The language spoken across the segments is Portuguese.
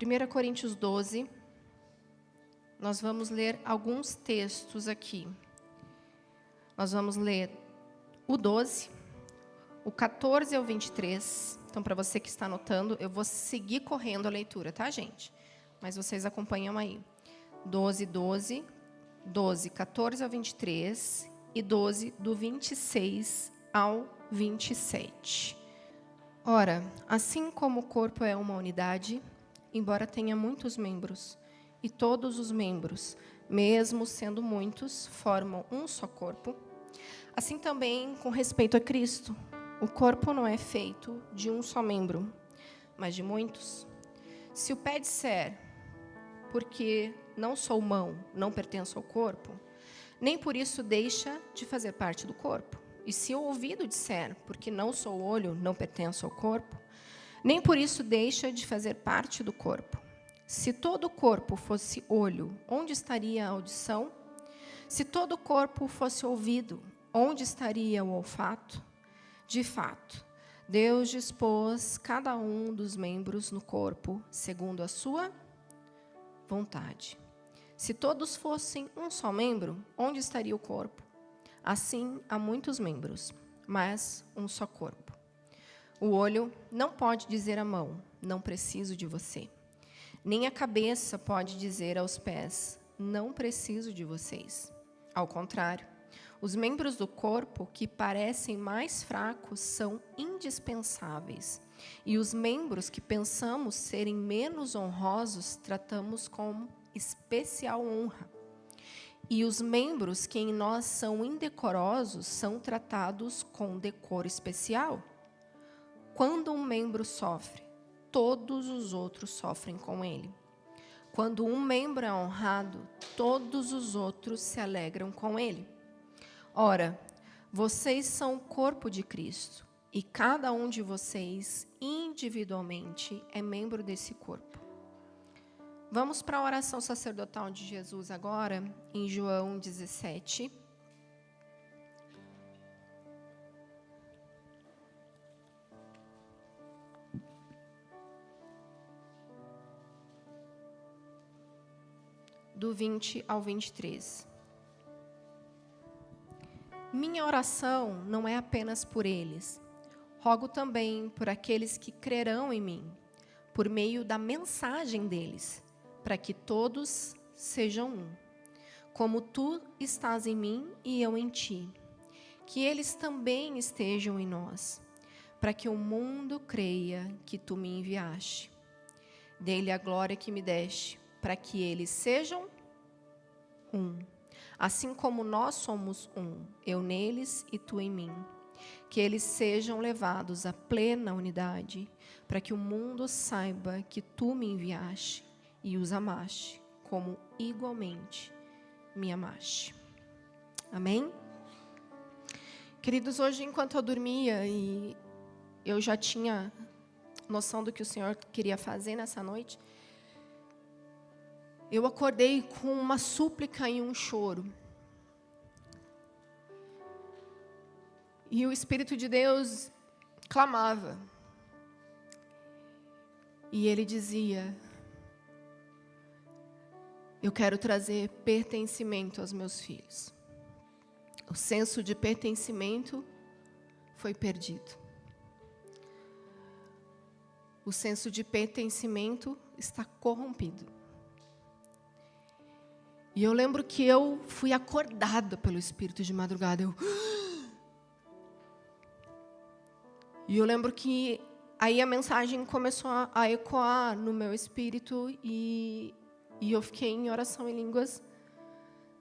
1 Coríntios 12, nós vamos ler alguns textos aqui. Nós vamos ler o 12, o 14 ao 23. Então, para você que está anotando, eu vou seguir correndo a leitura, tá, gente? Mas vocês acompanham aí. 12, 12, 12, 14 ao 23 e 12, do 26 ao 27. Ora, assim como o corpo é uma unidade, embora tenha muitos membros, e todos os membros, mesmo sendo muitos, formam um só corpo, assim também com respeito a Cristo, o corpo não é feito de um só membro, mas de muitos. Se o pé disser, porque não sou mão, não pertenço ao corpo, nem por isso deixa de fazer parte do corpo. E se o ouvido disser, porque não sou olho, não pertenço ao corpo, nem por isso deixa de fazer parte do corpo. Se todo o corpo fosse olho, onde estaria a audição? Se todo o corpo fosse ouvido, onde estaria o olfato? De fato, Deus dispôs cada um dos membros no corpo segundo a sua vontade. Se todos fossem um só membro, onde estaria o corpo? Assim, há muitos membros, mas um só corpo. O olho não pode dizer à mão, não preciso de você. Nem a cabeça pode dizer aos pés, não preciso de vocês. Ao contrário, os membros do corpo que parecem mais fracos são indispensáveis. E os membros que pensamos serem menos honrosos, tratamos com especial honra. E os membros que em nós são indecorosos, são tratados com decoro especial. Quando um membro sofre, todos os outros sofrem com ele. Quando um membro é honrado, todos os outros se alegram com ele. Ora, vocês são o corpo de Cristo, e cada um de vocês, individualmente, é membro desse corpo. Vamos para a oração sacerdotal de Jesus agora, em João 17. Do 20 ao 23. Minha oração não é apenas por eles. Rogo também por aqueles que crerão em mim, por meio da mensagem deles, para que todos sejam um. Como tu estás em mim e eu em ti. Que eles também estejam em nós, para que o mundo creia que tu me enviaste. Dê-lhe a glória que me deste, para que eles sejam um. Assim como nós somos um, eu neles e tu em mim. Que eles sejam levados à plena unidade, para que o mundo saiba que tu me enviaste e os amaste, como igualmente me amaste. Amém? Queridos, hoje enquanto eu dormia, e eu já tinha noção do que o Senhor queria fazer nessa noite, eu acordei com uma súplica e um choro. E o Espírito de Deus clamava. E ele dizia: eu quero trazer pertencimento aos meus filhos. O senso de pertencimento foi perdido. O senso de pertencimento está corrompido. E eu lembro que eu fui acordada pelo Espírito de madrugada. E eu lembro que aí a mensagem começou a ecoar no meu espírito e eu fiquei em oração em línguas,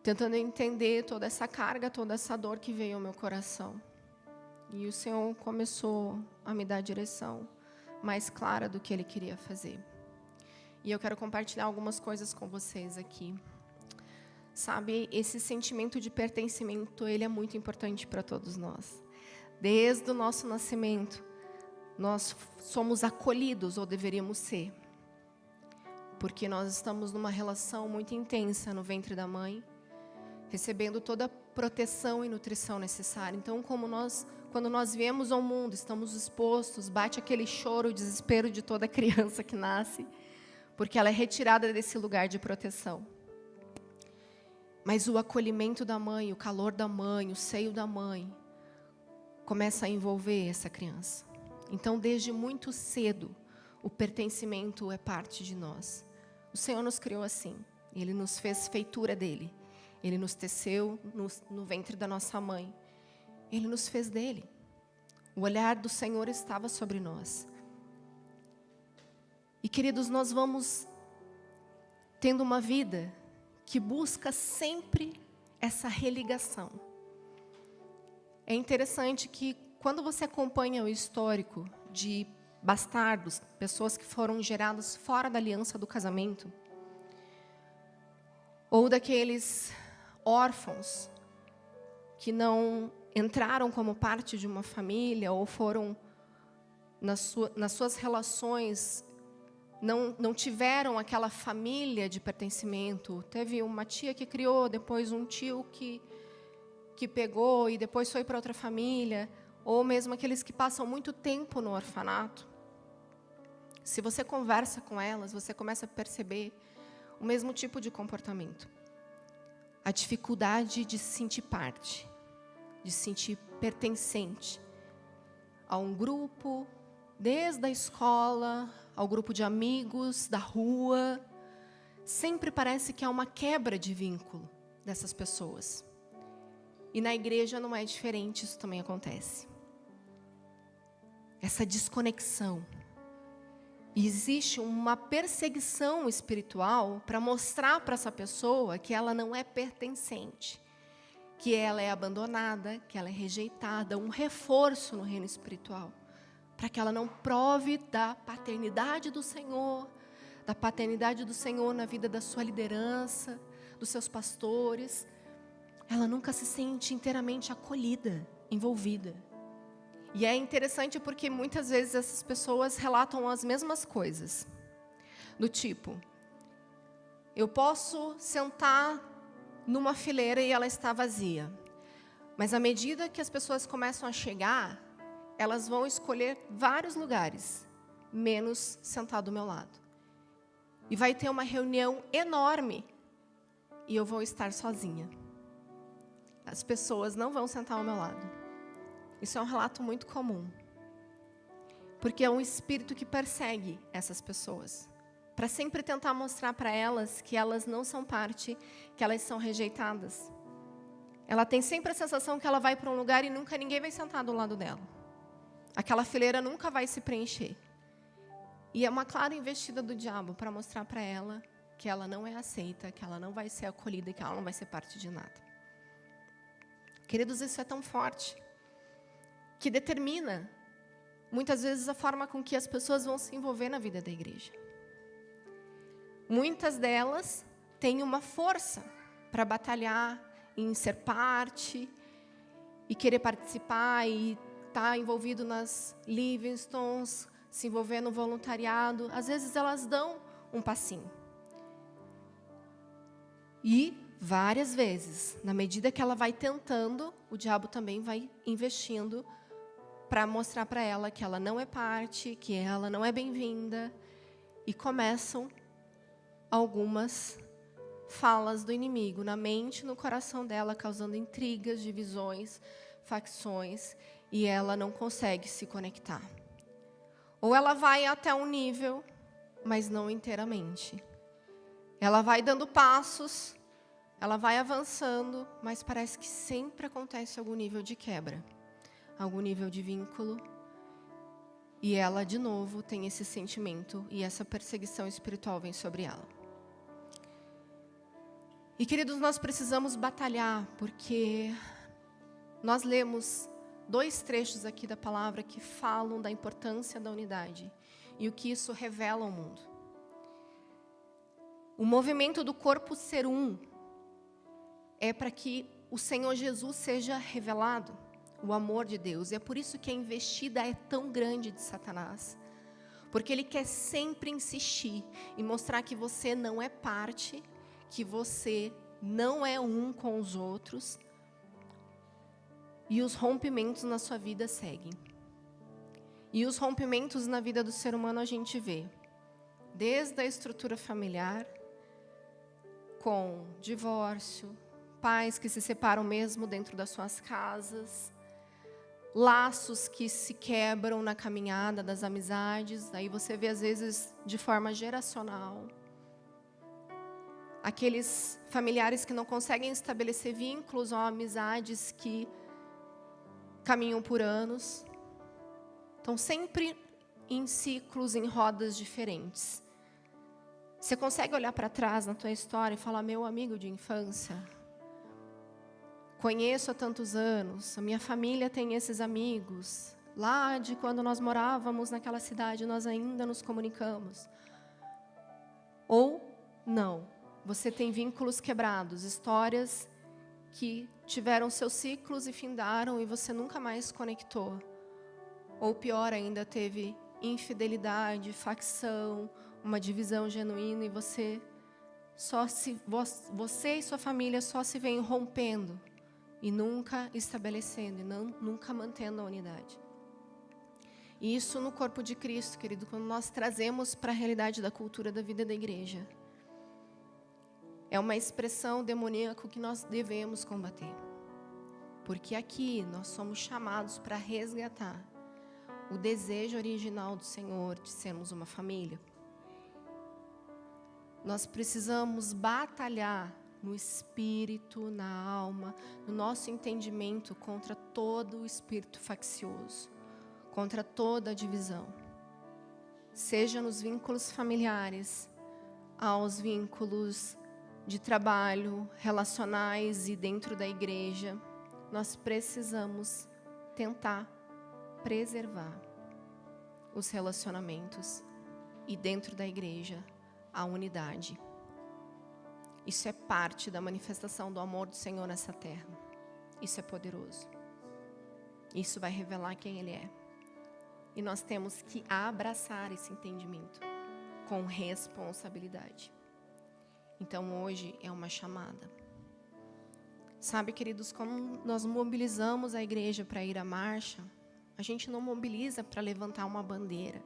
tentando entender toda essa carga, toda essa dor que veio ao meu coração. E o Senhor começou a me dar a direção mais clara do que Ele queria fazer. E eu quero compartilhar algumas coisas com vocês aqui. Sabe, esse sentimento de pertencimento, ele é muito importante para todos nós. Desde o nosso nascimento, nós somos acolhidos, ou deveríamos ser. Porque nós estamos numa relação muito intensa no ventre da mãe, recebendo toda a proteção e nutrição necessária. Então, quando nós viemos ao mundo, estamos expostos, bate aquele choro, o desespero de toda criança que nasce, porque ela é retirada desse lugar de proteção. Mas o acolhimento da mãe, o calor da mãe, o seio da mãe, começa a envolver essa criança. Então, desde muito cedo, o pertencimento é parte de nós. O Senhor nos criou assim. Ele nos fez feitura dele. Ele nos teceu no ventre da nossa mãe. Ele nos fez dele. O olhar do Senhor estava sobre nós. E, queridos, nós vamos tendo uma vida que busca sempre essa religação. É interessante que, quando você acompanha o histórico de bastardos, pessoas que foram geradas fora da aliança do casamento, ou daqueles órfãos que não entraram como parte de uma família, ou foram, nas suas relações, não tiveram aquela família de pertencimento. Teve uma tia que criou, depois um tio que pegou e depois foi para outra família, ou mesmo aqueles que passam muito tempo no orfanato. Se você conversa com elas, você começa a perceber o mesmo tipo de comportamento. A dificuldade de se sentir parte, de se sentir pertencente a um grupo, desde a escola, ao grupo de amigos, da rua. Sempre parece que há uma quebra de vínculo dessas pessoas. E na igreja não é diferente, isso também acontece. Essa desconexão. E existe uma perseguição espiritual para mostrar para essa pessoa que ela não é pertencente, que ela é abandonada, que ela é rejeitada, um reforço no reino espiritual, para que ela não prove da paternidade do Senhor, na vida da sua liderança, dos seus pastores. Ela nunca se sente inteiramente acolhida, envolvida. E é interessante porque muitas vezes essas pessoas relatam as mesmas coisas. Do tipo, eu posso sentar numa fileira e ela está vazia. Mas à medida que as pessoas começam a chegar, elas vão escolher vários lugares, menos sentar do meu lado. E vai ter uma reunião enorme e eu vou estar sozinha. As pessoas não vão sentar ao meu lado. Isso é um relato muito comum. Porque é um espírito que persegue essas pessoas, para sempre tentar mostrar para elas que elas não são parte, que elas são rejeitadas. Ela tem sempre a sensação que ela vai para um lugar e nunca ninguém vai sentar do lado dela. Aquela fileira nunca vai se preencher. E é uma clara investida do diabo para mostrar para ela que ela não é aceita, que ela não vai ser acolhida, que ela não vai ser parte de nada. Queridos, isso é tão forte que determina, muitas vezes, a forma com que as pessoas vão se envolver na vida da igreja. Muitas delas têm uma força para batalhar em ser parte e querer participar e estar envolvido nas Livingstones, se envolver no voluntariado. Às vezes elas dão um passinho. E várias vezes, na medida que ela vai tentando, o diabo também vai investindo para mostrar para ela que ela não é parte, que ela não é bem-vinda. E começam algumas falas do inimigo na mente e no coração dela, causando intrigas, divisões, facções, e ela não consegue se conectar. Ou ela vai até um nível, mas não inteiramente. Ela vai dando passos, ela vai avançando, mas parece que sempre acontece algum nível de quebra, algum nível de vínculo, e ela, de novo, tem esse sentimento, e essa perseguição espiritual vem sobre ela. E, queridos, nós precisamos batalhar, porque nós lemos 2 trechos aqui da palavra que falam da importância da unidade, e o que isso revela ao mundo. O movimento do corpo ser um é para que o Senhor Jesus seja revelado, o amor de Deus. E é por isso que a investida é tão grande de Satanás. Porque ele quer sempre insistir e mostrar que você não é parte, que você não é um com os outros. E os rompimentos na sua vida seguem. E os rompimentos na vida do ser humano a gente vê. desde a estrutura familiar, com divórcio, pais que se separam mesmo dentro das suas casas, laços que se quebram na caminhada das amizades, aí você vê às vezes de forma geracional. Aqueles familiares que não conseguem estabelecer vínculos ou amizades que caminham por anos, estão sempre em ciclos, em rodas diferentes. Você consegue olhar para trás na tua história e falar: meu amigo de infância, conheço há tantos anos, a minha família tem esses amigos, lá de quando nós morávamos naquela cidade, nós ainda nos comunicamos. Ou não, você tem vínculos quebrados, histórias que tiveram seus ciclos e findaram e você nunca mais conectou. Ou pior ainda, teve infidelidade, facção, uma divisão genuína e você e sua família só se veem rompendo e nunca estabelecendo, e nunca mantendo a unidade. E isso no corpo de Cristo, querido, quando nós trazemos para a realidade da cultura da vida da igreja, é uma expressão demoníaca que nós devemos combater. Porque aqui nós somos chamados para resgatar o desejo original do Senhor de sermos uma família. Nós precisamos batalhar no espírito, na alma, no nosso entendimento contra todo o espírito faccioso, contra toda a divisão. Seja nos vínculos familiares, aos vínculos de trabalho, relacionais e dentro da igreja, nós precisamos tentar preservar os relacionamentos e dentro da igreja a unidade. Isso é parte da manifestação do amor do Senhor nessa terra. Isso é poderoso. Isso vai revelar quem Ele é. E nós temos que abraçar esse entendimento com responsabilidade. Então hoje é uma chamada. Sabe, queridos, como nós mobilizamos a igreja para ir à marcha, a gente não mobiliza para levantar uma bandeira,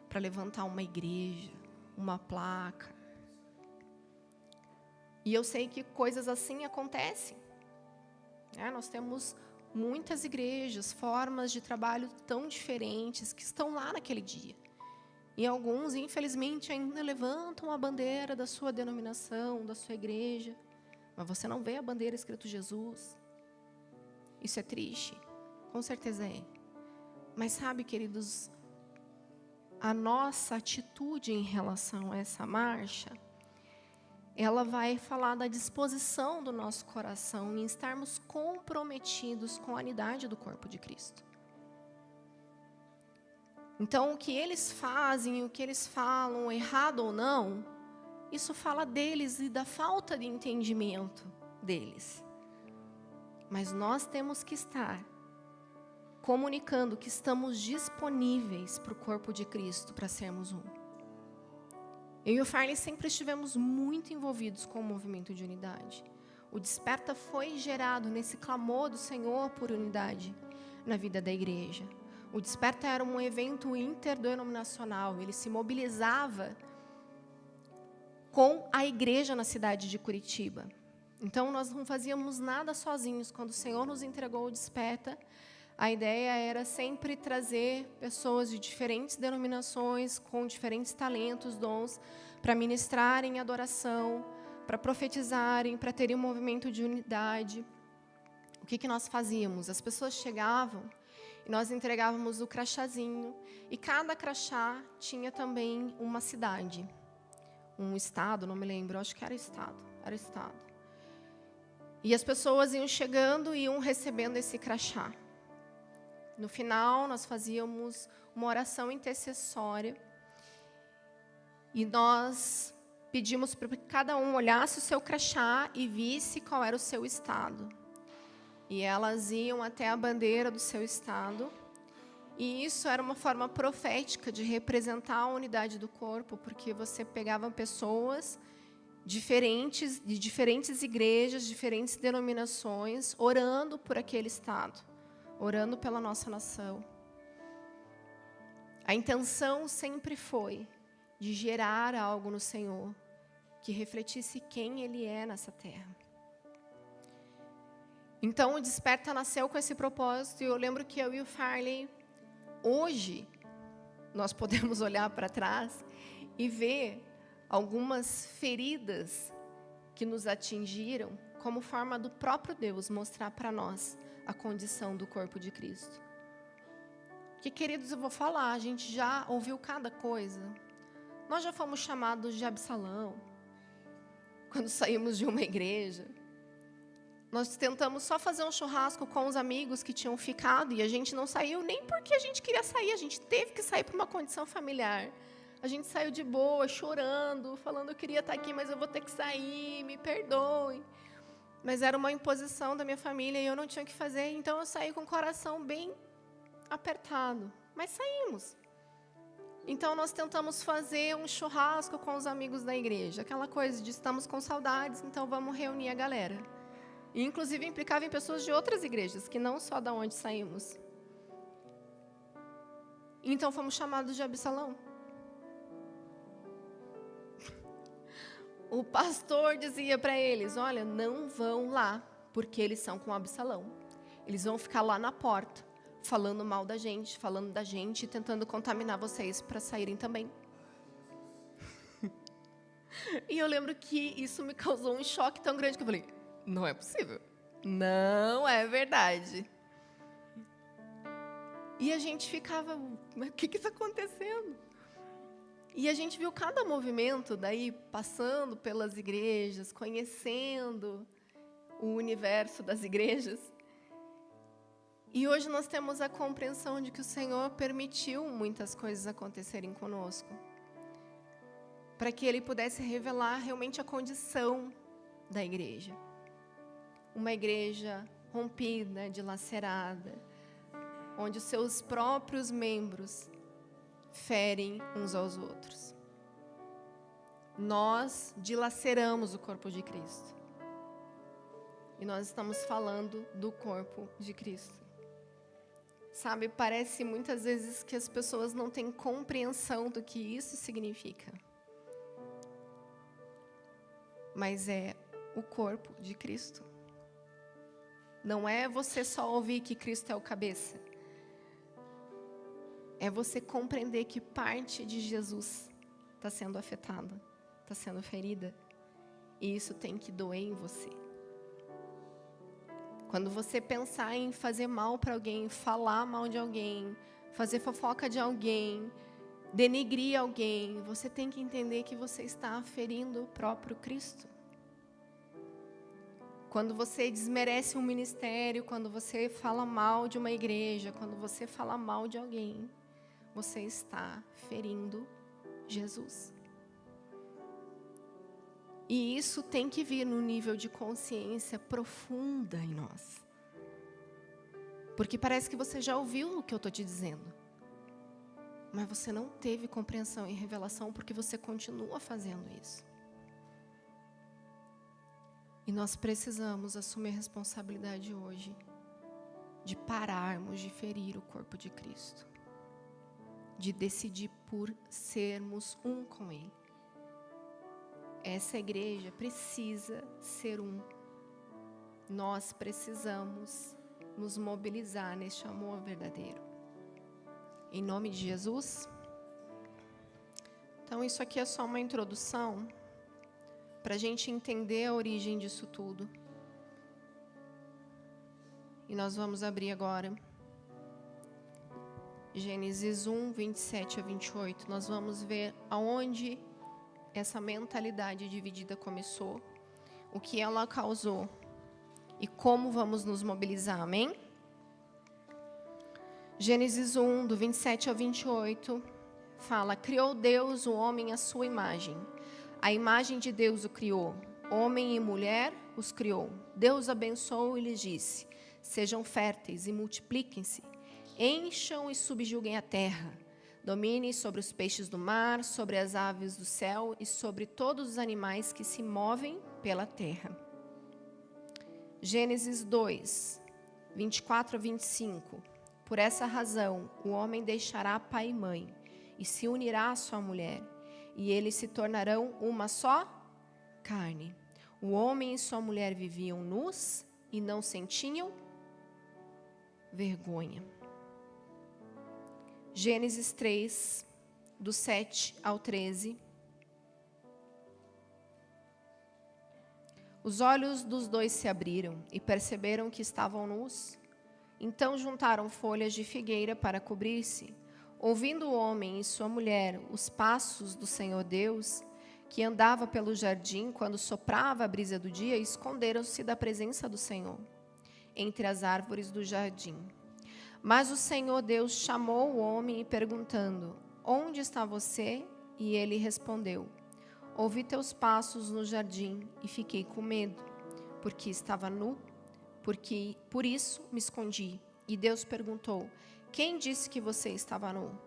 para levantar uma igreja, uma placa. E eu sei que coisas assim acontecem. Nós temos muitas igrejas, formas de trabalho tão diferentes que estão lá naquele dia. E alguns, infelizmente, ainda levantam a bandeira da sua denominação, da sua igreja. Mas você não vê a bandeira escrito Jesus. Isso é triste. Com certeza é. Mas sabe, queridos, a nossa atitude em relação a essa marcha, ela vai falar da disposição do nosso coração em estarmos comprometidos com a unidade do corpo de Cristo. Então, o que eles fazem, o que eles falam, errado ou não, isso fala deles e da falta de entendimento deles. Mas nós temos que estar comunicando que estamos disponíveis para o corpo de Cristo, para sermos um. Eu e o Farley sempre estivemos muito envolvidos com o movimento de unidade. O Desperta foi gerado nesse clamor do Senhor por unidade na vida da igreja. O Desperta era um evento interdenominacional, ele se mobilizava com a igreja na cidade de Curitiba. Então, nós não fazíamos nada sozinhos. Quando o Senhor nos entregou o Desperta, a ideia era sempre trazer pessoas de diferentes denominações, com diferentes talentos, dons, para ministrarem adoração, para profetizarem, para terem um movimento de unidade. O que nós fazíamos? As pessoas chegavam e nós entregávamos o crachazinho, e cada crachá tinha também uma cidade, um estado, não me lembro, acho que era estado. E as pessoas iam chegando e iam recebendo esse crachá. No final, nós fazíamos uma oração intercessória e nós pedimos para que cada um olhasse o seu crachá e visse qual era o seu estado. E elas iam até a bandeira do seu estado. E isso era uma forma profética de representar a unidade do corpo, porque você pegava pessoas diferentes, de diferentes igrejas, diferentes denominações, orando por aquele estado, orando pela nossa nação. A intenção sempre foi de gerar algo no Senhor que refletisse quem Ele é nessa terra. Então, o Desperta nasceu com esse propósito, e eu lembro que eu e o Farley, hoje, nós podemos olhar para trás e ver algumas feridas que nos atingiram como forma do próprio Deus mostrar para nós a condição do corpo de Cristo. Porque, queridos, eu vou falar, a gente já ouviu cada coisa. Nós já fomos chamados de Absalão quando saímos de uma igreja. Nós tentamos só fazer um churrasco com os amigos que tinham ficado e a gente não saiu nem porque a gente queria sair, a gente teve que sair por uma condição familiar. A gente saiu de boa, chorando, falando: eu queria estar aqui, mas eu vou ter que sair, me perdoem. Mas era uma imposição da minha família e eu não tinha o que fazer, então eu saí com o coração bem apertado. Mas saímos. Então nós tentamos fazer um churrasco com os amigos da igreja, aquela coisa de estamos com saudades, então vamos reunir a galera. E, inclusive, implicava em pessoas de outras igrejas, que não só da onde saímos. Então, fomos chamados de Absalão. O pastor dizia para eles: olha, não vão lá, porque eles são com Absalão. Eles vão ficar lá na porta, falando mal da gente, falando da gente, e tentando contaminar vocês para saírem também. E eu lembro que isso me causou um choque tão grande que eu falei: não é possível. Não é verdade. E a gente ficava: mas o que está acontecendo? E a gente viu cada movimento daí, passando pelas igrejas, conhecendo o universo das igrejas. E hoje nós temos a compreensão de que o Senhor permitiu muitas coisas acontecerem conosco, para que Ele pudesse revelar realmente a condição da igreja. Uma igreja rompida, dilacerada, onde os seus próprios membros ferem uns aos outros. Nós dilaceramos o corpo de Cristo. E nós estamos falando do corpo de Cristo. Sabe, parece muitas vezes que as pessoas não têm compreensão do que isso significa. Mas é o corpo de Cristo. Não é você só ouvir que Cristo é o cabeça. É você compreender que parte de Jesus está sendo afetada, está sendo ferida. E isso tem que doer em você. Quando você pensar em fazer mal para alguém, falar mal de alguém, fazer fofoca de alguém, denegrir alguém, você tem que entender que você está ferindo o próprio Cristo. Quando você desmerece um ministério, quando você fala mal de uma igreja, quando você fala mal de alguém, você está ferindo Jesus. E isso tem que vir num nível de consciência profunda em nós. Porque parece que você já ouviu o que eu estou te dizendo. Mas você não teve compreensão e revelação porque você continua fazendo isso. E nós precisamos assumir a responsabilidade hoje de pararmos de ferir o corpo de Cristo. De decidir por sermos um com Ele. Essa igreja precisa ser um. Nós precisamos nos mobilizar neste amor verdadeiro. Em nome de Jesus. Então, isso aqui é só uma introdução para a gente entender a origem disso tudo. E nós vamos abrir agora Gênesis 1, 27 a 28. Nós vamos ver aonde essa mentalidade dividida começou, o que ela causou e como vamos nos mobilizar, amém? Gênesis 1, do 27 ao 28, fala: criou Deus o homem à sua imagem. A imagem de Deus o criou, homem e mulher os criou. Deus abençoou e lhes disse: sejam férteis e multipliquem-se, encham e subjuguem a terra. Dominem sobre os peixes do mar, sobre as aves do céu e sobre todos os animais que se movem pela terra. Gênesis 2, 24 a 25. Por essa razão, o homem deixará pai e mãe e se unirá à sua mulher, e eles se tornarão uma só carne. O homem e sua mulher viviam nus e não sentiam vergonha. Gênesis 3, do 7 ao 13. Os olhos dos dois se abriram e perceberam que estavam nus. Então juntaram folhas de figueira para cobrir-se. Ouvindo o homem e sua mulher os passos do Senhor Deus, que andava pelo jardim quando soprava a brisa do dia, esconderam-se da presença do Senhor, entre as árvores do jardim. Mas o Senhor Deus chamou o homem, perguntando: onde está você? E ele respondeu: ouvi teus passos no jardim e fiquei com medo, porque estava nu, por isso me escondi. E Deus perguntou: quem disse que você estava nu?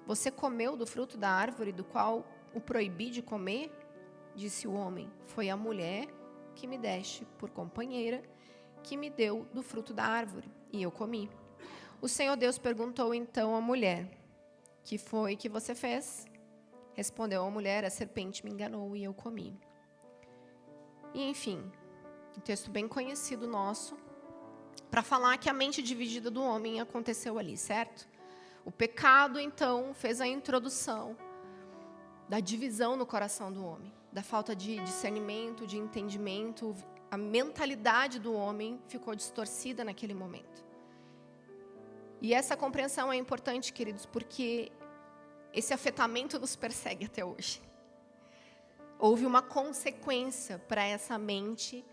Você comeu do fruto da árvore do qual o proibi de comer? Disse o homem: foi a mulher que me deste por companheira, que me deu do fruto da árvore, e eu comi. O Senhor Deus perguntou então à mulher: que foi que você fez? Respondeu a mulher: a serpente me enganou e eu comi. E enfim, um texto bem conhecido nosso, para falar que a mente dividida do homem aconteceu ali, certo? O pecado, então, fez a introdução da divisão no coração do homem, da falta de discernimento, de entendimento. A mentalidade do homem ficou distorcida naquele momento. E essa compreensão é importante, queridos, porque esse afetamento nos persegue até hoje. Houve uma consequência para essa mente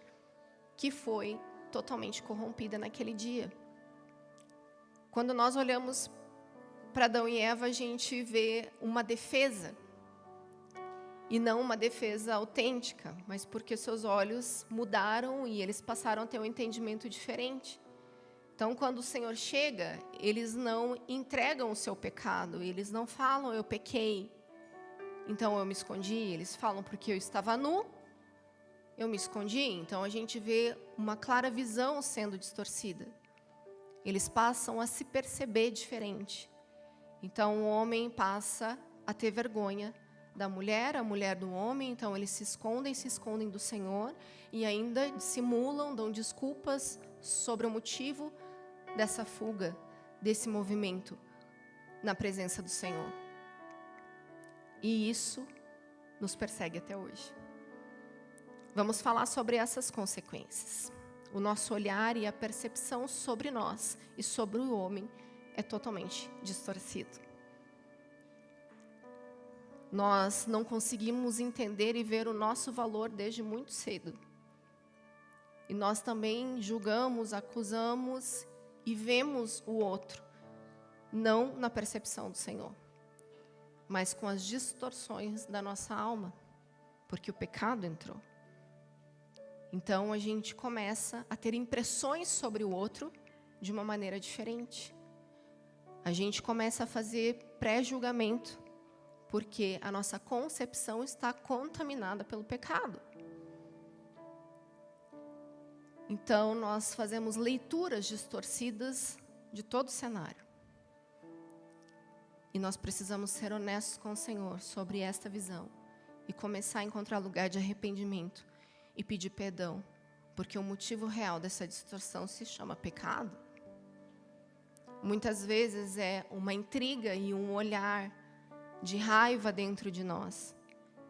que foi totalmente corrompida naquele dia. Quando nós olhamos para Adão e Eva, a gente vê uma defesa. E não uma defesa autêntica, mas porque seus olhos mudaram e eles passaram a ter um entendimento diferente. Então, quando o Senhor chega, eles não entregam o seu pecado, eles não falam: eu pequei, então eu me escondi. Eles falam: porque eu estava nu, eu me escondi. Então, a gente vê uma clara visão sendo distorcida. Eles passam a se perceber diferente. Então, o homem passa a ter vergonha da mulher, a mulher do homem. Então, eles se escondem do Senhor e ainda dissimulam, dão desculpas sobre o motivo dessa fuga, desse movimento na presença do Senhor. E isso nos persegue até hoje. Vamos falar sobre essas consequências. O nosso olhar e a percepção sobre nós e sobre o homem é totalmente distorcido. Nós não conseguimos entender e ver o nosso valor desde muito cedo. E nós também julgamos, acusamos e vemos o outro, não na percepção do Senhor, mas com as distorções da nossa alma, porque o pecado entrou. Então, a gente começa a ter impressões sobre o outro de uma maneira diferente. A gente começa a fazer pré-julgamento, porque a nossa concepção está contaminada pelo pecado. Então, nós fazemos leituras distorcidas de todo o cenário. E nós precisamos ser honestos com o Senhor sobre esta visão e começar a encontrar lugar de arrependimento e pedir perdão, porque o motivo real dessa distorção se chama pecado. Muitas vezes é uma intriga e um olhar de raiva dentro de nós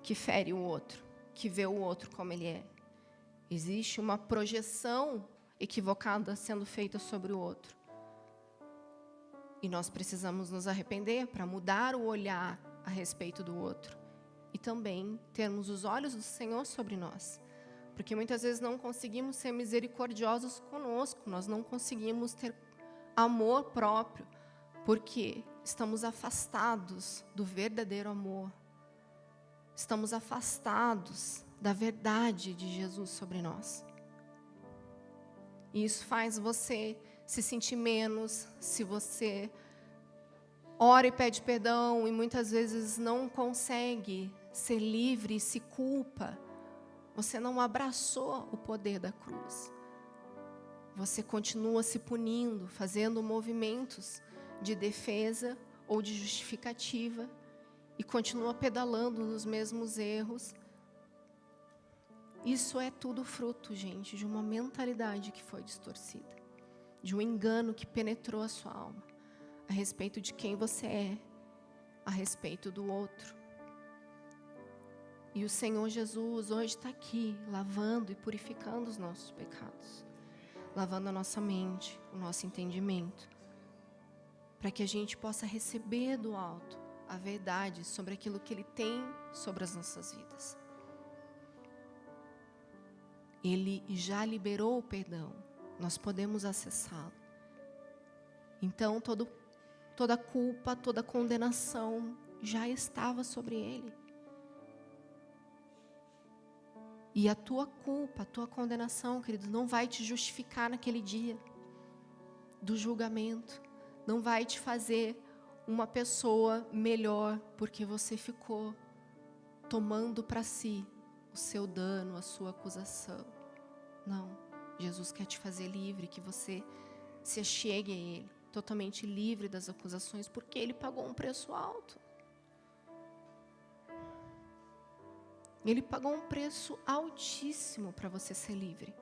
que fere o outro, que vê o outro como ele é. Existe uma projeção equivocada sendo feita sobre o outro. E nós precisamos nos arrepender para mudar o olhar a respeito do outro. E também termos os olhos do Senhor sobre nós. Porque muitas vezes não conseguimos ser misericordiosos conosco. Nós não conseguimos ter amor próprio. Porque estamos afastados do verdadeiro amor. Estamos afastados da verdade de Jesus sobre nós. E isso faz você se sentir menos, se você ora e pede perdão e muitas vezes não consegue ser livre e se culpa. Você não abraçou o poder da cruz. Você continua se punindo, fazendo movimentos de defesa ou de justificativa. e continua pedalando nos mesmos erros. Isso é tudo fruto, gente, de uma mentalidade que foi distorcida, de um engano que penetrou a sua alma, a respeito de quem você é, a respeito do outro. E o Senhor Jesus hoje está aqui, lavando e purificando os nossos pecados, lavando a nossa mente, o nosso entendimento, para que a gente possa receber do alto a verdade sobre aquilo que Ele tem sobre as nossas vidas. Ele já liberou o perdão, nós podemos acessá-lo. Então, toda culpa, toda condenação já estava sobre Ele. E a tua culpa, a tua condenação, queridos, não vai te justificar naquele dia do julgamento. Não vai te fazer uma pessoa melhor, porque você ficou tomando para si o seu dano, a sua acusação. Não, Jesus quer te fazer livre, que você se achegue a Ele, totalmente livre das acusações, porque Ele pagou um preço alto. Ele pagou um preço altíssimo para você ser livre,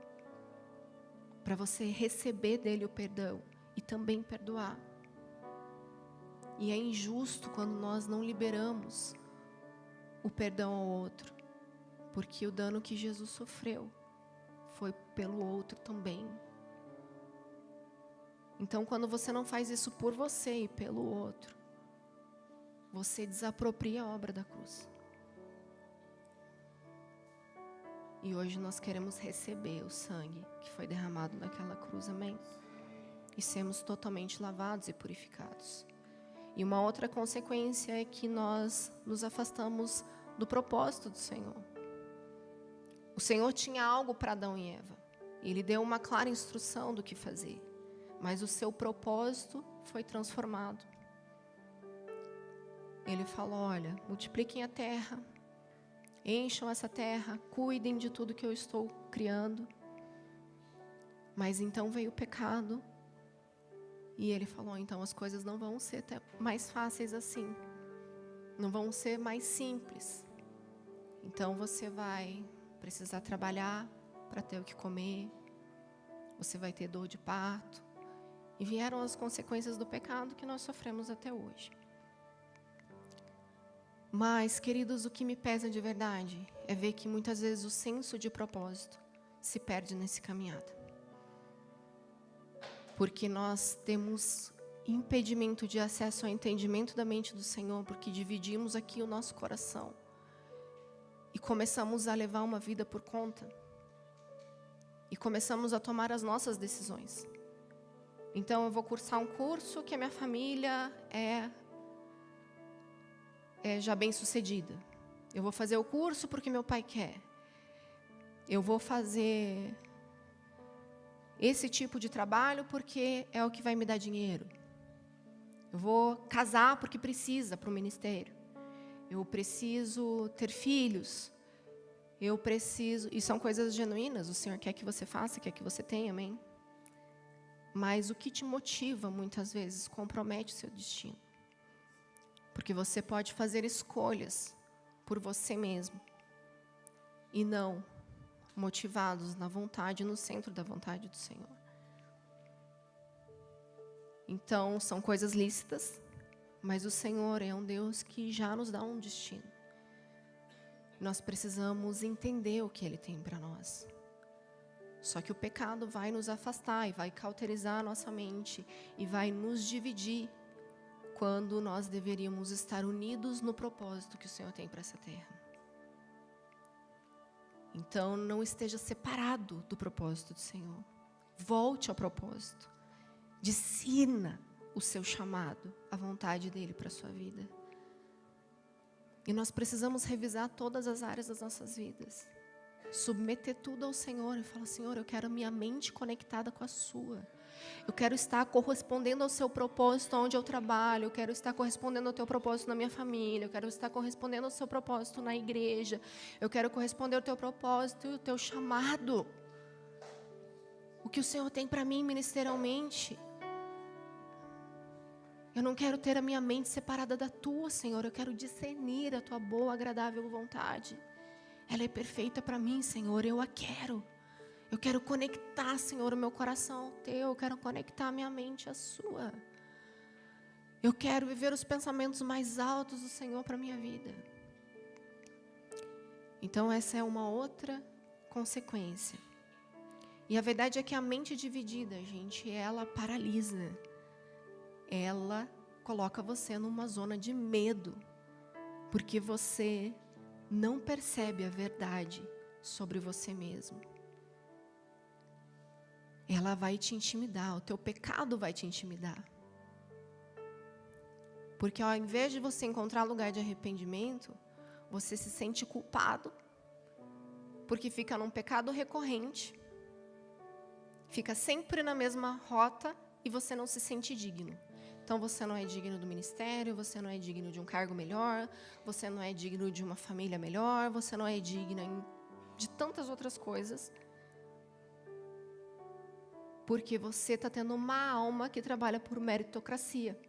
para você receber dele o perdão e também perdoar. E é injusto quando nós não liberamos o perdão ao outro, porque o dano que Jesus sofreu foi pelo outro também. Então, quando você não faz isso por você e pelo outro, você desapropria a obra da cruz. E hoje nós queremos receber o sangue que foi derramado naquela cruz, amém? E sermos totalmente lavados e purificados. E uma outra consequência é que nós nos afastamos do propósito do Senhor. O Senhor tinha algo para Adão e Eva. Ele deu uma clara instrução do que fazer. Mas o seu propósito foi transformado. Ele falou, olha, multipliquem a terra, encham essa terra, cuidem de tudo que eu estou criando. Mas então veio o pecado. E ele falou, então as coisas não vão ser mais fáceis assim. Não vão ser mais simples. Então você vai precisar trabalhar para ter o que comer. Você vai ter dor de parto. E vieram as consequências do pecado que nós sofremos até hoje. Mas, queridos, o que me pesa de verdade é ver que muitas vezes o senso de propósito se perde nesse caminhada. Porque nós temos impedimento de acesso ao entendimento da mente do Senhor, porque dividimos aqui o nosso coração e começamos a levar uma vida por conta e começamos a tomar as nossas decisões. Então eu vou cursar um curso que a minha família é já bem sucedida. Eu vou fazer o curso porque meu pai quer. Eu vou fazer esse tipo de trabalho porque é o que vai me dar dinheiro. Eu vou casar porque precisa para o ministério. Eu preciso ter filhos. Eu preciso... E são coisas genuínas. O Senhor quer que você faça, quer que você tenha, amém? Mas o que te motiva, muitas vezes, compromete o seu destino. Porque você pode fazer escolhas por você mesmo. E não motivados na vontade, no centro da vontade do Senhor. Então, são coisas lícitas, mas o Senhor é um Deus que já nos dá um destino. Nós precisamos entender o que Ele tem para nós. Só que o pecado vai nos afastar e vai cauterizar a nossa mente e vai nos dividir quando nós deveríamos estar unidos no propósito que o Senhor tem para essa terra. Então, não esteja separado do propósito do Senhor. Volte ao propósito. Discirna o seu chamado, a vontade dEle para a sua vida. E nós precisamos revisar todas as áreas das nossas vidas. Submeter tudo ao Senhor e falar, Senhor, eu quero a minha mente conectada com a sua. Eu quero estar correspondendo ao seu propósito onde eu trabalho. Eu quero estar correspondendo ao teu propósito na minha família. Eu quero estar correspondendo ao seu propósito na igreja. Eu quero corresponder ao teu propósito e ao teu chamado. O que o Senhor tem para mim ministerialmente. Eu não quero ter a minha mente separada da tua, Senhor. Eu quero discernir a tua boa, agradável vontade. Ela é perfeita para mim, Senhor. Eu a quero. Eu quero conectar, Senhor, o meu coração ao teu. Eu quero conectar a minha mente à sua. Eu quero viver os pensamentos mais altos do Senhor para a minha vida. Então, essa é uma outra consequência. E a verdade é que a mente dividida, gente, ela paralisa. Ela coloca você numa zona de medo, porque você não percebe a verdade sobre você mesmo. Ela vai te intimidar, o teu pecado vai te intimidar. Porque ao invés de você encontrar lugar de arrependimento, você se sente culpado, porque fica num pecado recorrente, fica sempre na mesma rota e você não se sente digno. Então você não é digno do ministério, você não é digno de um cargo melhor, você não é digno de uma família melhor, você não é digna de tantas outras coisas, porque você está tendo uma alma que trabalha por meritocracia.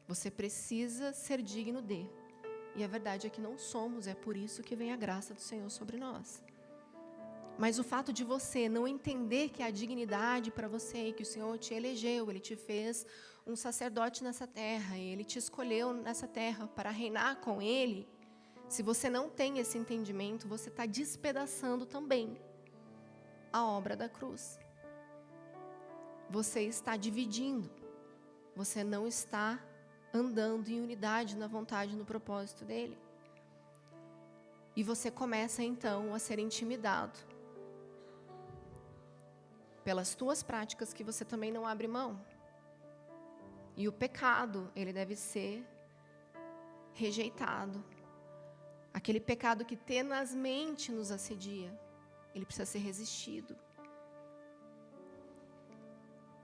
Você precisa ser digno de. E a verdade é que não somos, é por isso que vem a graça do Senhor sobre nós. Mas o fato de você não entender que há dignidade para você, que o Senhor te elegeu, Ele te fez um sacerdote nessa terra, Ele te escolheu nessa terra para reinar com Ele, se você não tem esse entendimento, você está despedaçando também a obra da cruz. Você está dividindo, você não está andando em unidade na vontade e no propósito dEle. E você começa então a ser intimidado pelas tuas práticas que você também não abre mão. E o pecado, ele deve ser rejeitado. Aquele pecado que tenazmente nos assedia, ele precisa ser resistido.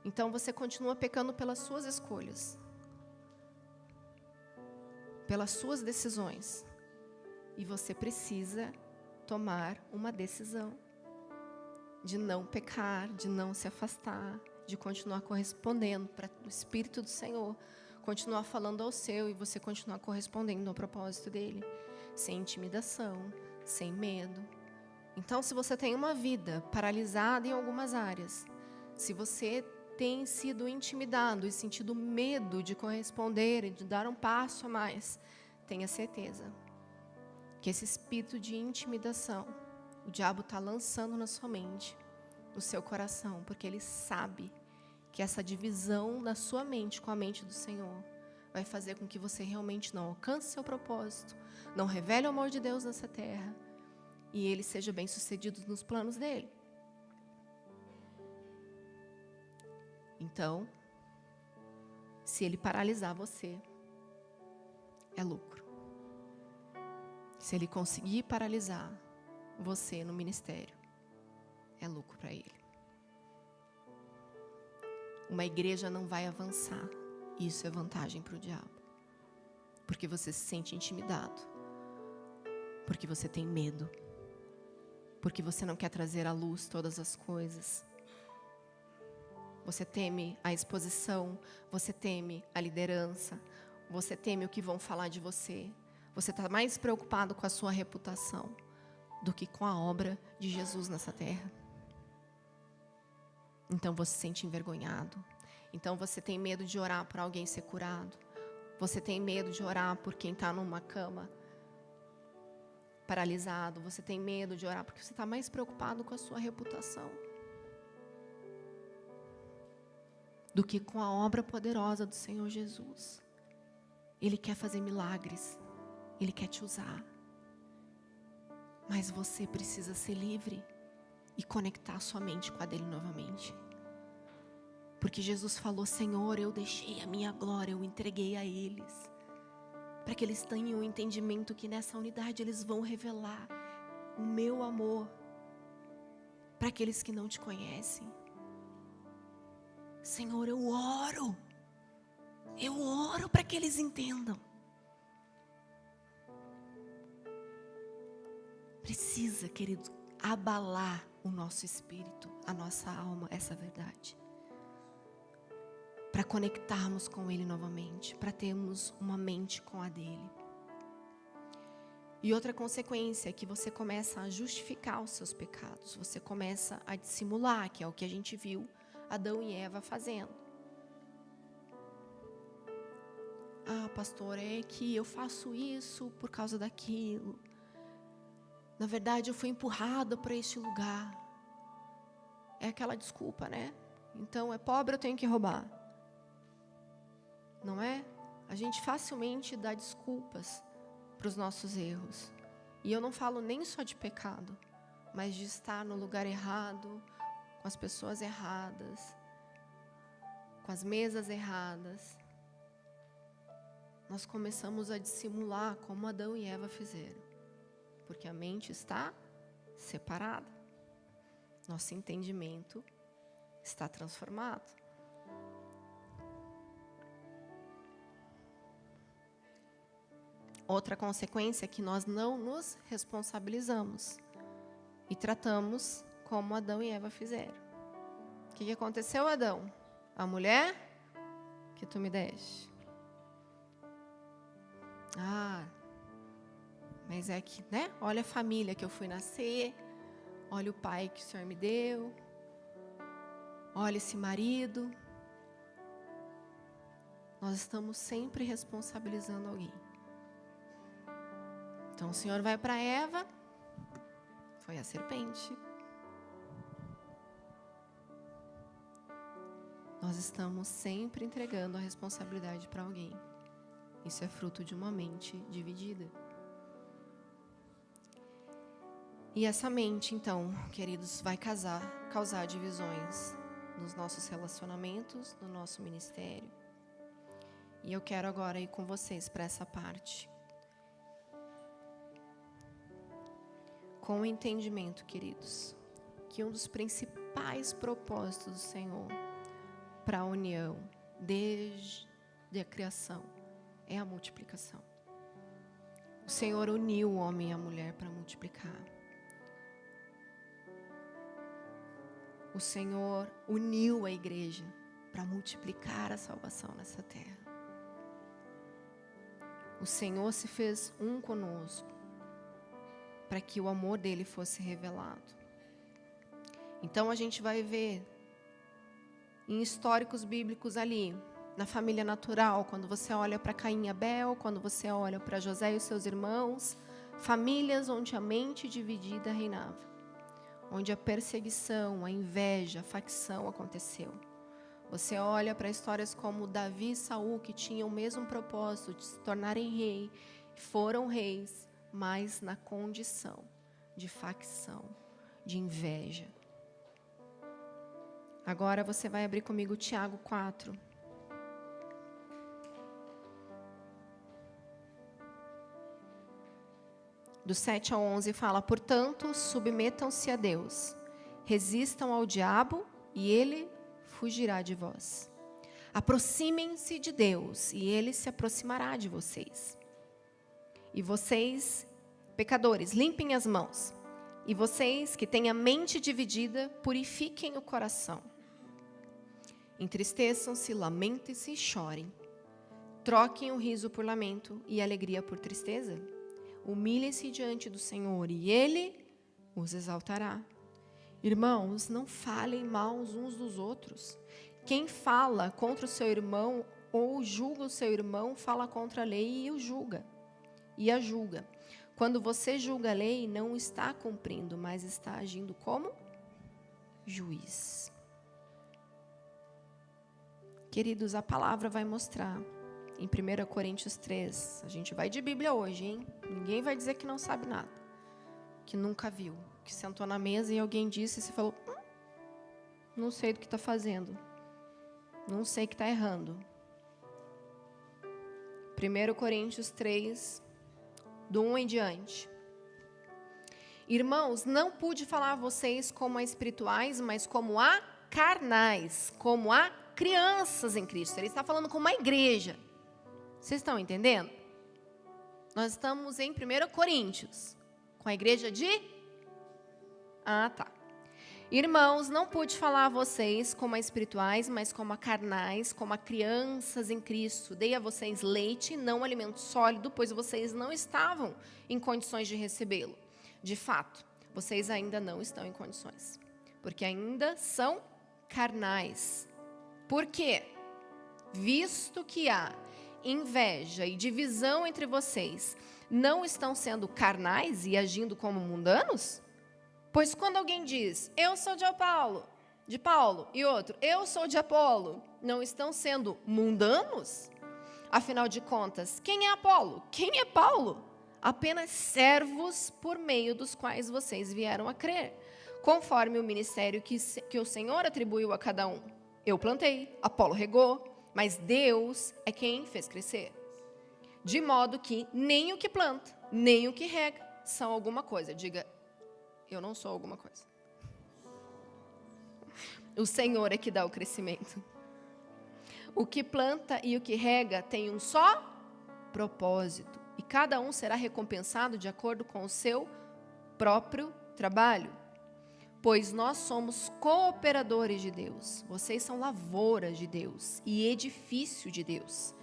Então você continua pecando pelas suas escolhas, pelas suas decisões. E você precisa tomar uma decisão de não pecar, de não se afastar, de continuar correspondendo para o Espírito do Senhor, continuar falando ao seu e você continuar correspondendo ao propósito dele, sem intimidação, sem medo. Então, se você tem uma vida paralisada em algumas áreas, se você tem sido intimidado e sentido medo de corresponder e de dar um passo a mais, tenha certeza que esse espírito de intimidação, o diabo está lançando na sua mente, no seu coração, porque ele sabe que essa divisão na sua mente com a mente do Senhor vai fazer com que você realmente não alcance seu propósito, não revele o amor de Deus nessa terra e ele seja bem sucedido nos planos dele. Então, se ele paralisar você, é lucro. Se ele conseguir paralisar você no ministério, é lucro para ele. Uma igreja não vai avançar. Isso é vantagem para o diabo. Porque você se sente intimidado. Porque você tem medo. Porque você não quer trazer à luz todas as coisas. Você teme a exposição. Você teme a liderança. Você teme o que vão falar de você. Você está mais preocupado com a sua reputação do que com a obra de Jesus nessa terra. Então você se sente envergonhado. Então você tem medo de orar por alguém ser curado. Você tem medo de orar por quem está numa cama paralisado. Você tem medo de orar porque você está mais preocupado com a sua reputação do que com a obra poderosa do Senhor Jesus. Ele quer fazer milagres. Ele quer te usar. Mas você precisa ser livre e conectar sua mente com a dele novamente. Porque Jesus falou: Senhor, eu deixei a minha glória, eu entreguei a eles. Para que eles tenham o entendimento que nessa unidade eles vão revelar o meu amor para aqueles que não te conhecem. Senhor, eu oro para que eles entendam. Precisa, querido, abalar o nosso espírito, a nossa alma, essa verdade. para conectarmos com Ele novamente, para termos uma mente com a dele. E outra consequência é que você começa a justificar os seus pecados, você começa a dissimular, que é o que a gente viu Adão e Eva fazendo. Ah, pastor, é que eu faço isso por causa daquilo. Na verdade, eu fui empurrado para este lugar. É aquela desculpa, né? Então, é pobre, eu tenho que roubar. Não é? A gente facilmente dá desculpas para os nossos erros. E eu não falo nem só de pecado, mas de estar no lugar errado, com as pessoas erradas, com as mesas erradas. Nós começamos a dissimular como Adão e Eva fizeram, porque a mente está separada. Nosso entendimento está transformado. Outra consequência é que nós não nos responsabilizamos e tratamos como Adão e Eva fizeram. O que aconteceu, Adão? A mulher que tu me deste. Ah, mas é que, né? Olha a família que eu fui nascer, olha o pai que o Senhor me deu, olha esse marido. Nós estamos sempre responsabilizando alguém. Então o Senhor vai para Eva, foi a serpente. Nós estamos sempre entregando a responsabilidade para alguém. Isso é fruto de uma mente dividida. E essa mente, então, queridos, vai causar divisões nos nossos relacionamentos, no nosso ministério. E eu quero agora ir com vocês para essa parte. Com o entendimento, queridos, que um dos principais propósitos do Senhor para a união, desde a criação, é a multiplicação. O Senhor uniu o homem e a mulher para multiplicar. O Senhor uniu a igreja para multiplicar a salvação nessa terra. O Senhor se fez um conosco para que o amor dele fosse revelado. Então a gente vai ver em históricos bíblicos ali, na família natural, quando você olha para Caim e Abel, quando você olha para José e os seus irmãos, famílias onde a mente dividida reinava, onde a perseguição, a inveja, a facção aconteceu. Você olha para histórias como Davi e Saul, que tinham o mesmo propósito de se tornarem rei, foram reis, mas na condição de facção, de inveja. Agora você vai abrir comigo Tiago 4. Do 7 ao 11 fala: portanto, submetam-se a Deus, resistam ao diabo e ele fugirá de vós. Aproximem-se de Deus e ele se aproximará de vocês. E vocês, pecadores, limpem as mãos. E vocês que têm a mente dividida, purifiquem o coração. Entristeçam-se, lamentem-se e chorem. Troquem o riso por lamento e a alegria por tristeza. Humilhem-se diante do Senhor e Ele os exaltará. Irmãos, não falem mal uns dos outros. Quem fala contra o seu irmão ou julga o seu irmão, fala contra a lei e a julga. Quando você julga a lei, não está cumprindo, mas está agindo como juiz. Queridos, a palavra vai mostrar em 1 Coríntios 3. A gente vai de Bíblia hoje, hein? Ninguém vai dizer que não sabe nada, que nunca viu, que sentou na mesa e alguém disse e você falou: não sei do que está fazendo, não sei que está errando. 1 Coríntios 3, do 1 em diante. Irmãos, não pude falar a vocês como a espirituais, mas como a carnais, como a crianças em Cristo. Ele está falando com uma igreja. Vocês estão entendendo? Nós estamos em 1 Coríntios, com a igreja de... Ah, tá. Irmãos, não pude falar a vocês como a espirituais, mas como a carnais, como a crianças em Cristo. Dei a vocês leite, não alimento sólido, pois vocês não estavam em condições de recebê-lo. De fato, vocês ainda não estão em condições, porque ainda são carnais. Por quê? Visto que há inveja e divisão entre vocês, não estão sendo carnais e agindo como mundanos? Pois quando alguém diz, eu sou de Paulo, e outro, eu sou de Apolo, não estão sendo mundanos? Afinal de contas, quem é Apolo? Quem é Paulo? Apenas servos por meio dos quais vocês vieram a crer, conforme o ministério que o Senhor atribuiu a cada um. Eu plantei, Apolo regou, mas Deus é quem fez crescer. De modo que nem o que planta, nem o que rega são alguma coisa. Diga, eu não sou alguma coisa. O Senhor é que dá o crescimento. O que planta e o que rega tem um só propósito, e cada um será recompensado de acordo com o seu próprio trabalho. Pois nós somos cooperadores de Deus. Vocês são lavouras de Deus e edifício de Deus.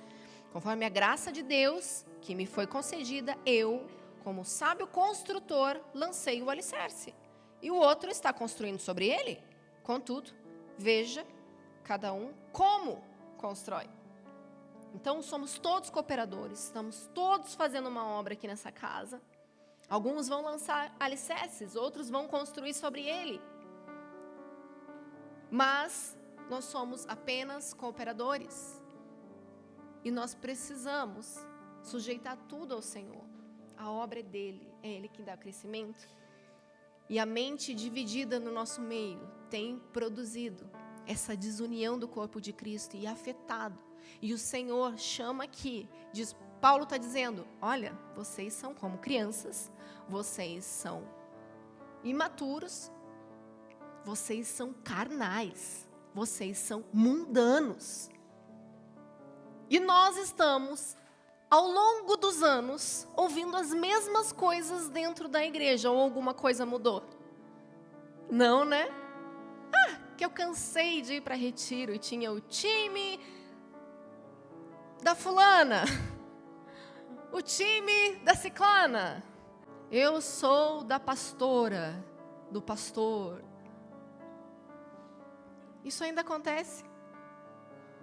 Conforme a graça de Deus que me foi concedida, eu, como sábio construtor, lancei o alicerce. E o outro está construindo sobre ele. Contudo, veja cada um como constrói. Então, somos todos cooperadores, estamos todos fazendo uma obra aqui nessa casa. Alguns vão lançar alicerces, outros vão construir sobre ele. Mas nós somos apenas cooperadores. E nós precisamos sujeitar tudo ao Senhor. A obra é dele, é ele que dá o crescimento. E a mente dividida no nosso meio tem produzido essa desunião do corpo de Cristo e afetado. E o Senhor chama aqui, Paulo está dizendo, olha, vocês são como crianças, vocês são imaturos, vocês são carnais, vocês são mundanos. E nós estamos, ao longo dos anos, ouvindo as mesmas coisas dentro da igreja, ou alguma coisa mudou? Não, né? Que eu cansei de ir para retiro e tinha o time da fulana, o time da ciclana. Eu sou da pastora, do pastor. Isso ainda acontece.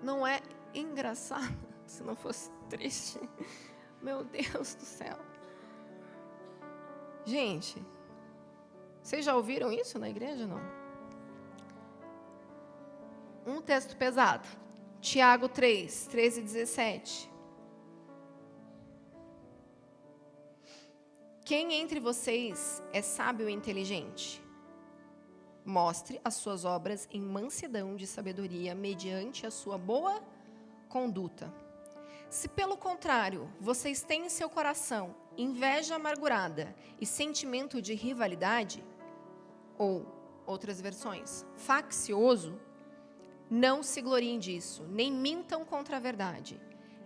Não é engraçado, se não fosse triste. Meu Deus do céu. Gente, vocês já ouviram isso na igreja, não? Um texto pesado. Tiago 3, 13 e 17. Quem entre vocês é sábio e inteligente? Mostre as suas obras em mansidão de sabedoria mediante a sua boa conduta. Se, pelo contrário, vocês têm em seu coração inveja amargurada e sentimento de rivalidade, ou, outras versões, faccioso, não se gloriem disso, nem mintam contra a verdade.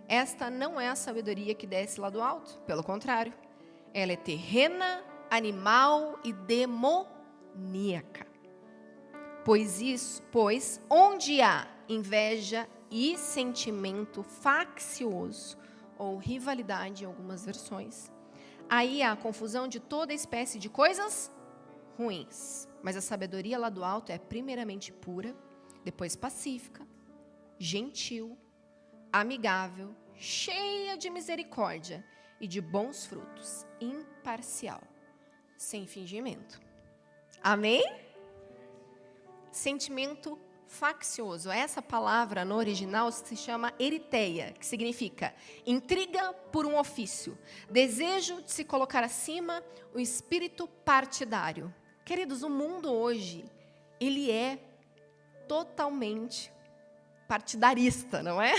Esta não é a sabedoria que desce lá do alto, pelo contrário, ela é terrena, animal e demoníaca. Pois onde há inveja e sentimento faccioso, ou rivalidade em algumas versões, aí há confusão de toda espécie de coisas ruins. Mas a sabedoria lá do alto é primeiramente pura, depois pacífica, gentil, amigável, cheia de misericórdia e de bons frutos, imparcial, sem fingimento. Amém? Sentimento faccioso. Essa palavra no original se chama eritheia, que significa intriga por um ofício, desejo de se colocar acima, o espírito partidário. Queridos, o mundo hoje, ele é totalmente partidarista, não é?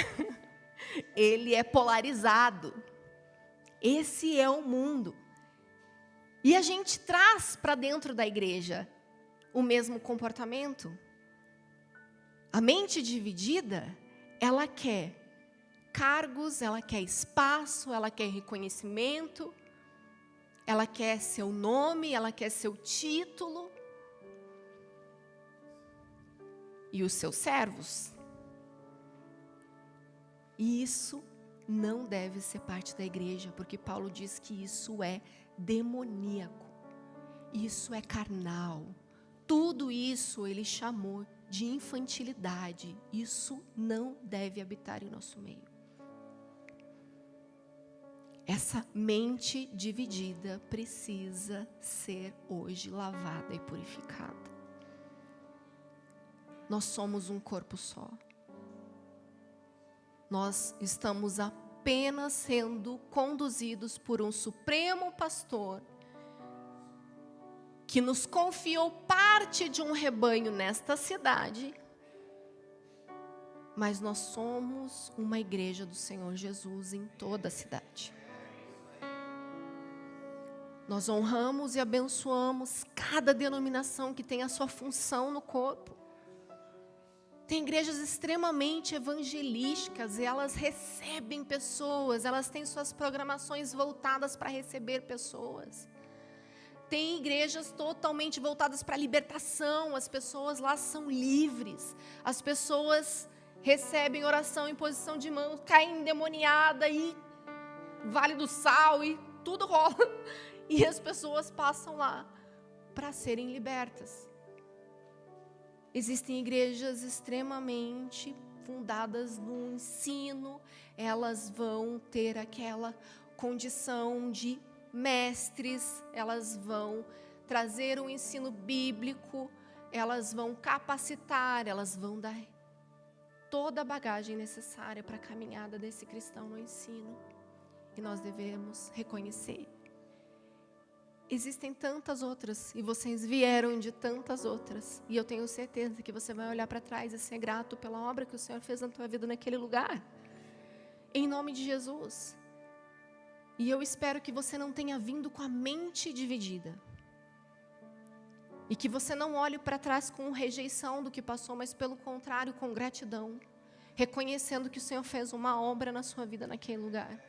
Ele é polarizado. Esse é o mundo. E a gente traz para dentro da igreja o mesmo comportamento. A mente dividida, ela quer cargos, ela quer espaço, ela quer reconhecimento, ela quer seu nome, ela quer seu título. e os seus servos. E isso não deve ser parte da igreja, porque Paulo diz que isso é demoníaco, isso é carnal. Tudo isso ele chamou de infantilidade. Isso não deve habitar em nosso meio. Essa mente dividida precisa ser hoje lavada e purificada. Nós somos um corpo só. Nós estamos apenas sendo conduzidos por um supremo pastor que nos confiou parte de um rebanho nesta cidade, mas nós somos uma igreja do Senhor Jesus em toda a cidade. Nós honramos e abençoamos cada denominação que tem a sua função no corpo. Tem igrejas extremamente evangelísticas e elas recebem pessoas, elas têm suas programações voltadas para receber pessoas. Tem igrejas totalmente voltadas para a libertação, as pessoas lá são livres, as pessoas recebem oração em posição de mãos, caem endemoniada e Vale do Sal e tudo rola. E as pessoas passam lá para serem libertas. Existem igrejas extremamente fundadas no ensino, elas vão ter aquela condição de mestres, elas vão trazer o ensino bíblico, elas vão capacitar, elas vão dar toda a bagagem necessária para a caminhada desse cristão no ensino. E nós devemos reconhecer. Existem tantas outras, e vocês vieram de tantas outras, e eu tenho certeza que você vai olhar para trás e ser grato pela obra que o Senhor fez na tua vida naquele lugar, em nome de Jesus. E eu espero que você não tenha vindo com a mente dividida, e que você não olhe para trás com rejeição do que passou, mas pelo contrário, com gratidão, reconhecendo que o Senhor fez uma obra na sua vida naquele lugar.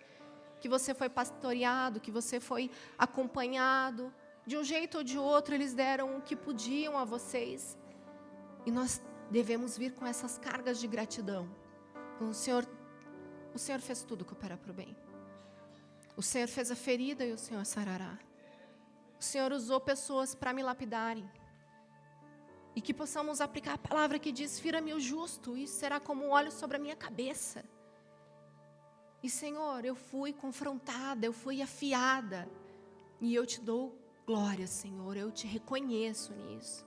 Que você foi pastoreado, que você foi acompanhado, de um jeito ou de outro, eles deram o que podiam a vocês, e nós devemos vir com essas cargas de gratidão. O Senhor fez tudo cooperar para o bem, o Senhor fez a ferida e o Senhor sarará, o Senhor usou pessoas para me lapidarem, e que possamos aplicar a palavra que diz: fira-me o justo, e será como um óleo sobre a minha cabeça. E Senhor, eu fui confrontada, eu fui afiada, e eu te dou glória, Senhor, eu te reconheço nisso.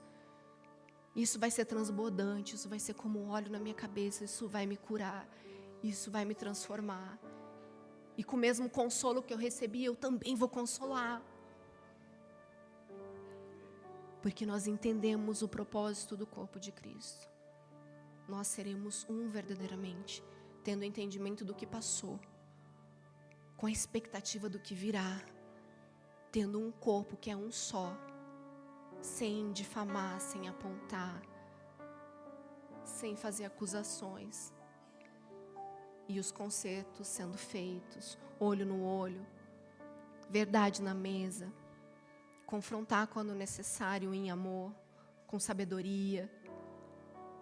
Isso vai ser transbordante, isso vai ser como um óleo na minha cabeça, isso vai me curar, isso vai me transformar. E com o mesmo consolo que eu recebi, eu também vou consolar. Porque nós entendemos o propósito do corpo de Cristo. Nós seremos um verdadeiramente, tendo entendimento do que passou, com a expectativa do que virá, tendo um corpo que é um só, sem difamar, sem apontar, sem fazer acusações, e os concertos sendo feitos, olho no olho, verdade na mesa, confrontar quando necessário em amor, com sabedoria,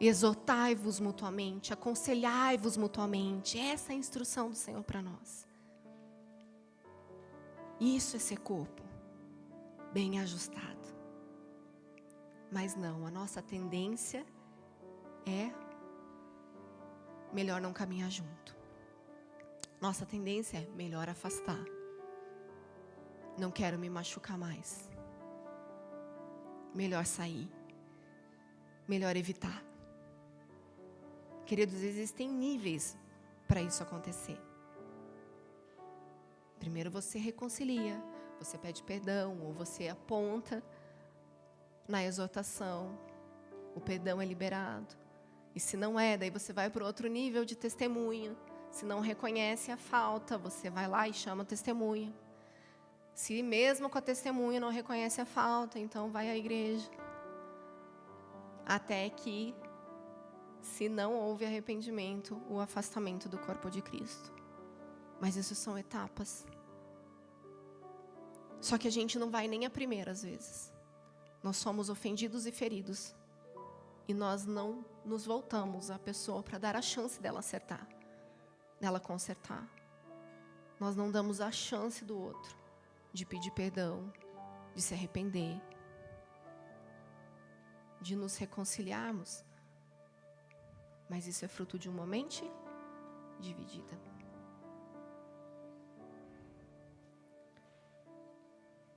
exortai-vos mutuamente, aconselhai-vos mutuamente. Essa é a instrução do Senhor para nós. Isso é ser corpo, bem ajustado. Mas não, a nossa tendência é melhor não caminhar junto. Nossa tendência é melhor afastar. Não quero me machucar mais. Melhor sair. Melhor evitar. Queridos, existem níveis para isso acontecer. Primeiro você reconcilia, você pede perdão, ou você aponta na exortação, o perdão é liberado. E se não é, daí você vai para outro nível de testemunho. Se não reconhece a falta, você vai lá e chama o testemunho. Se mesmo com a testemunha não reconhece a falta, então vai à igreja. Até que, se não houve arrependimento, o afastamento do corpo de Cristo. Mas isso são etapas. Só que a gente não vai nem a primeira às vezes. Nós somos ofendidos e feridos. e nós não nos voltamos à pessoa para dar a chance dela acertar, dela consertar. Nós não damos a chance do outro de pedir perdão, de se arrepender, de nos reconciliarmos. Mas isso é fruto de uma mente dividida.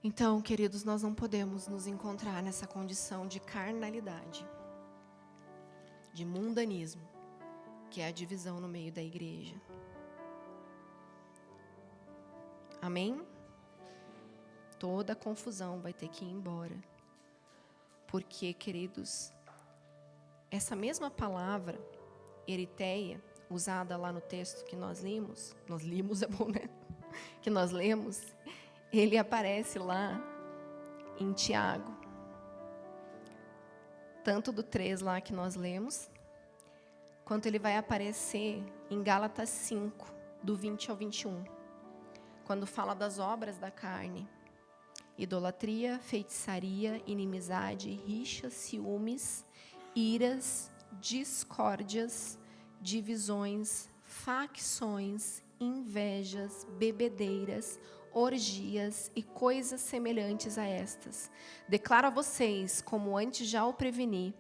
Então, queridos, nós não podemos nos encontrar nessa condição de carnalidade, de mundanismo, que é a divisão no meio da igreja. Amém? Toda confusão vai ter que ir embora. Porque, queridos, essa mesma palavra, eritéia, usada lá no texto que nós lemos é bom, né? Que nós lemos, ele aparece lá em Tiago. Tanto do 3 lá que nós lemos, quanto ele vai aparecer em Gálatas 5, do 20 ao 21. Quando fala das obras da carne: idolatria, feitiçaria, inimizade, rixas, ciúmes, iras, discórdias, divisões, facções, invejas, bebedeiras, orgias e coisas semelhantes a estas. Declaro a vocês, como antes já o preveni,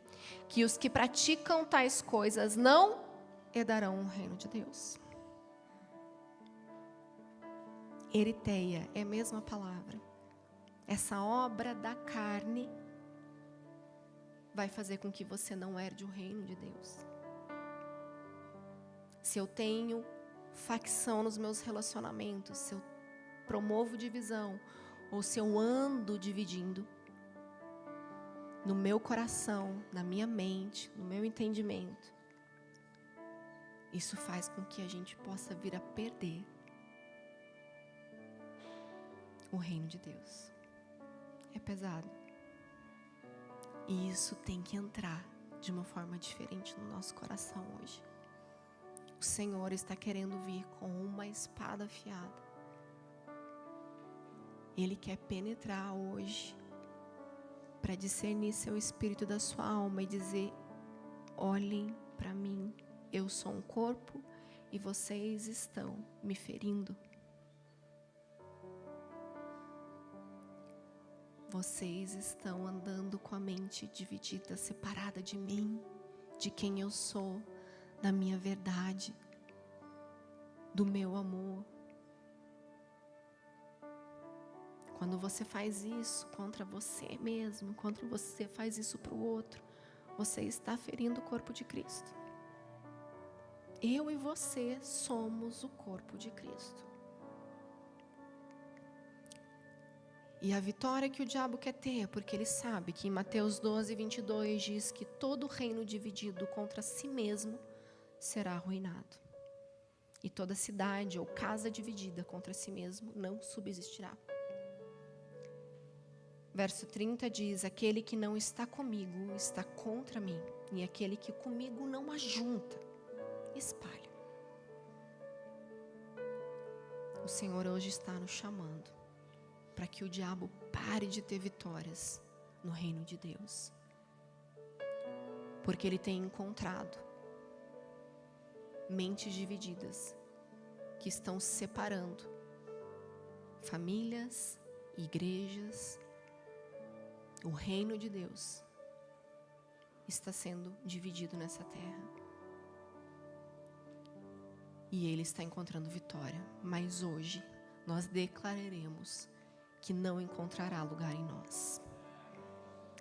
que os que praticam tais coisas não herdarão o reino de Deus. Eritéia é a mesma palavra. Essa obra da carne vai fazer com que você não herde o reino de Deus. Se eu tenho facção nos meus relacionamentos, se eu promovo divisão, ou se eu ando dividindo, no meu coração, na minha mente, no meu entendimento, isso faz com que a gente possa vir a perder o reino de Deus. É pesado. E isso tem que entrar de uma forma diferente no nosso coração hoje. O Senhor está querendo vir com uma espada afiada. Ele quer penetrar hoje para discernir seu espírito da sua alma e dizer: olhem para mim, eu sou um corpo e vocês estão me ferindo. Vocês estão andando com a mente dividida, separada de mim, de quem eu sou, da minha verdade, do meu amor. Quando você faz isso contra você mesmo, quando você faz isso para o outro, você está ferindo o corpo de Cristo. Eu e você somos o corpo de Cristo. E a vitória que o diabo quer ter, porque ele sabe que em Mateus 12, 22 diz que todo reino dividido contra si mesmo será arruinado. E toda cidade ou casa dividida contra si mesmo não subsistirá. Verso 30 diz: aquele que não está comigo está contra mim, e aquele que comigo não ajunta, espalha. O Senhor hoje está nos chamando para que o diabo pare de ter vitórias no reino de Deus. Porque ele tem encontrado mentes divididas que estão separando famílias, igrejas. O reino de Deus está sendo dividido nessa terra. E ele está encontrando vitória. Mas hoje nós declararemos que não encontrará lugar em nós.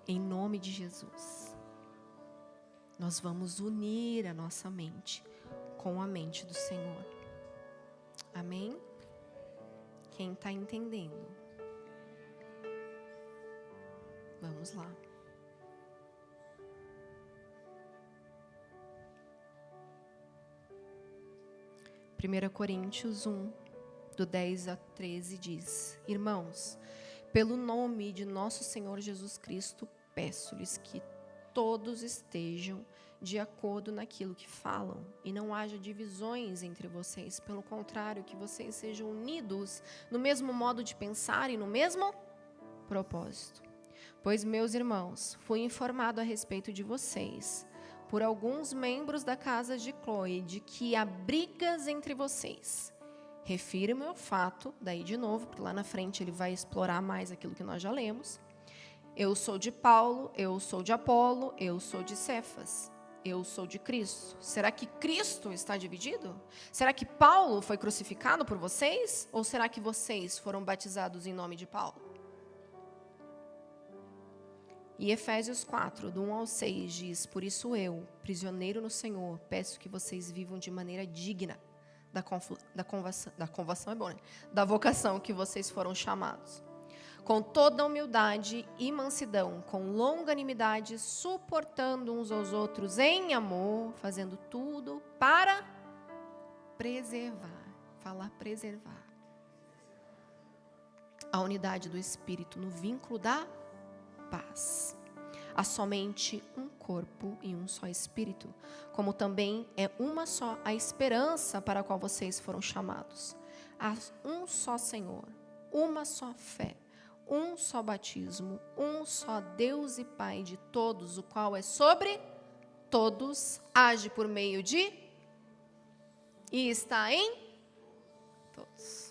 Em nome de Jesus. Nós vamos unir a nossa mente com a mente do Senhor. Amém? Quem está entendendo? Vamos lá. Primeira Coríntios 1, do 10 a 13 diz: irmãos, pelo nome de nosso Senhor Jesus Cristo, peço-lhes que todos estejam de acordo naquilo que falam e não haja divisões entre vocês. Pelo contrário, que vocês sejam unidos no mesmo modo de pensar e no mesmo propósito. Pois, meus irmãos, fui informado a respeito de vocês, por alguns membros da casa de Cloe, de que há brigas entre vocês. Refiro-me ao fato, daí de novo, porque lá na frente ele vai explorar mais aquilo que nós já lemos. Eu sou de Paulo, eu sou de Apolo, eu sou de Cefas, eu sou de Cristo. Será que Cristo está dividido? Será que Paulo foi crucificado por vocês? Ou será que vocês foram batizados em nome de Paulo? E Efésios 4, do 1 ao 6, diz: por isso eu, prisioneiro no Senhor, peço que vocês vivam de maneira digna da vocação que vocês foram chamados. Com toda humildade e mansidão, com longanimidade, suportando uns aos outros em amor, fazendo tudo para preservar, preservar a unidade do Espírito no vínculo da paz. Há somente um corpo e um só Espírito, como também é uma só a esperança para a qual vocês foram chamados. Há um só Senhor, uma só fé, um só batismo, um só Deus e Pai de todos, o qual é sobre todos, age por meio de e está em todos.